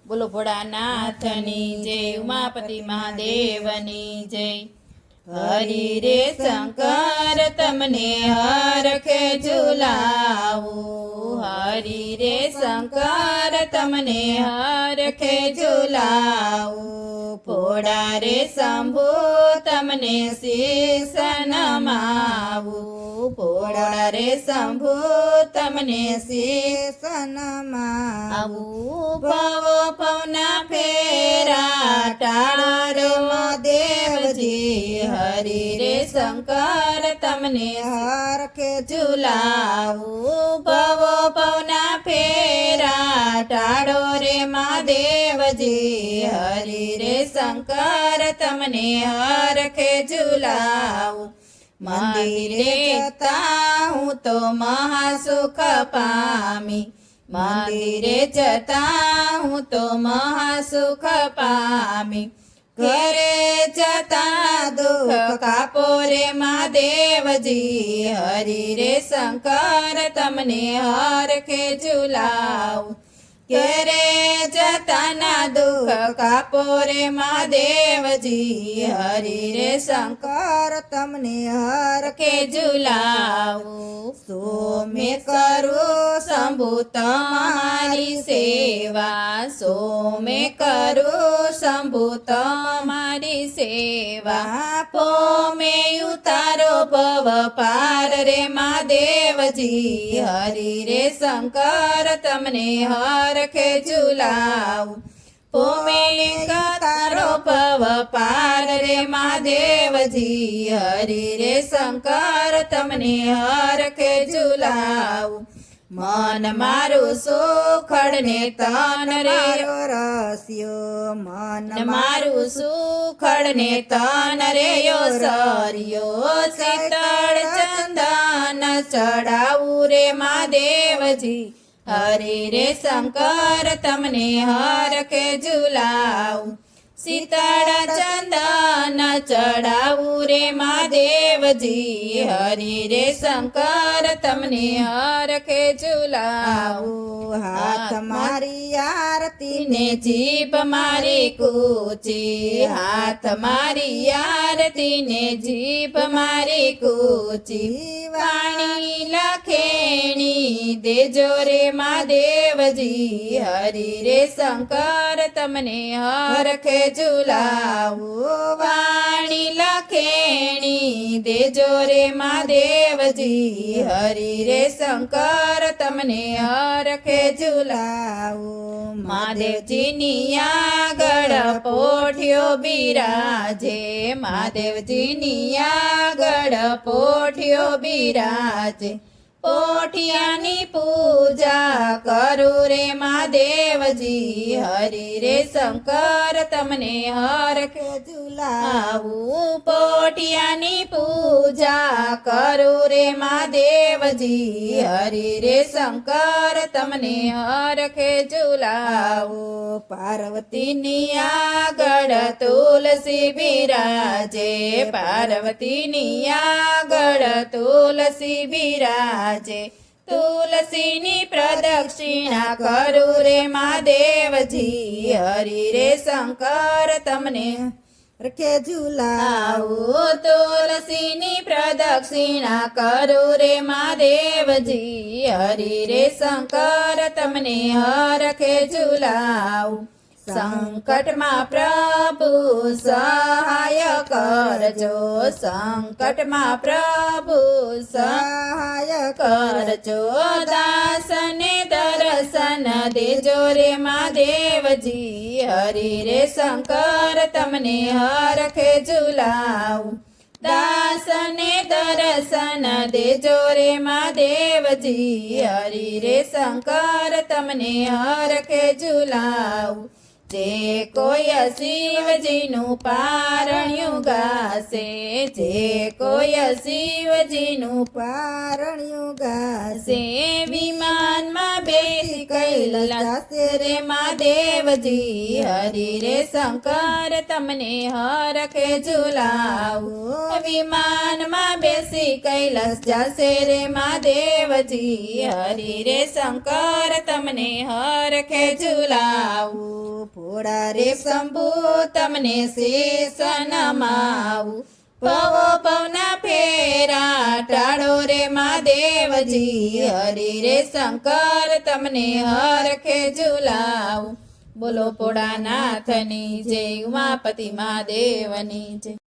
બોલો ભોળાનાથની જય, ઉમાપતિ મહાદેવની જય। હરિ રે શંકર તમને હરખે ઝુલાવું, હરિ રે શંકર તમને હરખે ઝુલાવું। ભોળા રે શંભુ તમને શીશ નમાવું, ભોળા રે શંભુ તમને શીશ નમાવું। ભવ પવના ફેરા ટાળો દેવજી, હરિ રે શંકર તમને હરખે ઝુલાવું। ભવ પવના ફેરા ટાળો રે મહાદેવજી, હરિ રે શંકર તમને હરખે ઝુલાવું। મંદિરે જતા હું તો મહાસુખ પામી, મંદિરે જતા હું તો મહાસુખ પામી। ઘરે જતા દુઃખ કાપો રે મહાદેવજી, હરિ રે શંકર તમને હરખે ઝુલાવું। ઘરે જતા ના દુઃખ કાપો રે મહાદેવજી, હરિ રે શંકર તમને હરખે ઝુલાવું। સોમે કરું શંભુ તમારી સેવા, સોમે કરું શંભુ તમારી સેવા। પોમે ઉતારો ભવ પાર રે મહાદેવજી, હરિ રે શંકર તમને હરખે ઝુલાવું। પોમે ઉતારો ભવ પાર રે મહાદેવજી, હરિ રે શંકર તમને હરખે ઝુલાવું। મન મારું સુખડ ને તન રે રસ્યો, મન મારું સુખડ ને તન રે સર્યો। શીતળ ચંદન ચડાવું રે મહાદેવજી, હરિ રે શંકર તમને હરખે ઝુલાવું। શીતળ ચંદન ચડાવું રે મહાદેવજી, હરિ રે શંકર તમને હરખે ઝુલાવું। હાથ મારી આરતી ને જીભ મારી કૂચી, હાથ મારી આરતી ને જીભ મારી કૂચી। વાણી લખેણી દેજો રે મહાદેવજી, હરિ રે શંકર તમને હરખે ઝુલાવું। વાણી લખેણી દેજો રે મહાદેવજી, હરિ રે શંકર તમને હરખે ઝુલાવું। મહાદેવજીની આગળ પોઠિયો બિરાજે, મહાદેવજીની આગળ પોઠિયો બિરાજે। પોઠિયાની પૂજા કરું રે મહાદેવજી, હરિ રે શંકર તમને હરખે ઝુલાવું। પોઠિયાની પૂજા કરું રે મહાદેવજી, હરિ રે શંકર તમને હરખે ઝુલાવું। પાર્વતીની આગળ તુલસી બિરાજે, પાર્વતીની આગળ તુલસી બિરાજે। તુલસીની પ્રદક્ષિણા કરું રે મહાદેવજી, હરિ રે શંકર તમને હરખે ઝુલાવું। તુલસીની પ્રદક્ષિણા કરું રે મહાદેવજી, હરિ રે શંકર તમને હરખે ઝુલાવું। સંકટમાં પ્રભુ સહાય કરજો, સંકટમાં પ્રભુ સહાય કરજો। દાસને દર્શન દેજો રે મહાદેવજી, હરિ રે શંકર તમને હરખે ઝુલાવું। દાસને દર્શન દેજો રે મહાદેવજી, હરિ રે શંકર તમને હરખે ઝુલાવું। જે કોઈ શિવજીનું પારણ્યું ગાશે, જે કોઈ શિવજીનું પારણ્યું ગાશે। વિમાનમાં બેસી કૈલાસ રે મહાદેવજી, હરિ રે શંકર તમને હરખે ઝુલાવું। વિમાનમાં બેસી કૈલાસ જશે રે મહાદેવજી, હરિ રે શંકર તમને હરખે ઝુલાવું। ભોળા રે શંભુ તમને શીશ નમાવું પવો પવના ફેરા ટાળો રે મહાદેવજી હરિ રે શંકર તમને હરખે ઝુલાવું બોલો ભોળાનાથની જય ઉમાપતિ મહાદેવની જય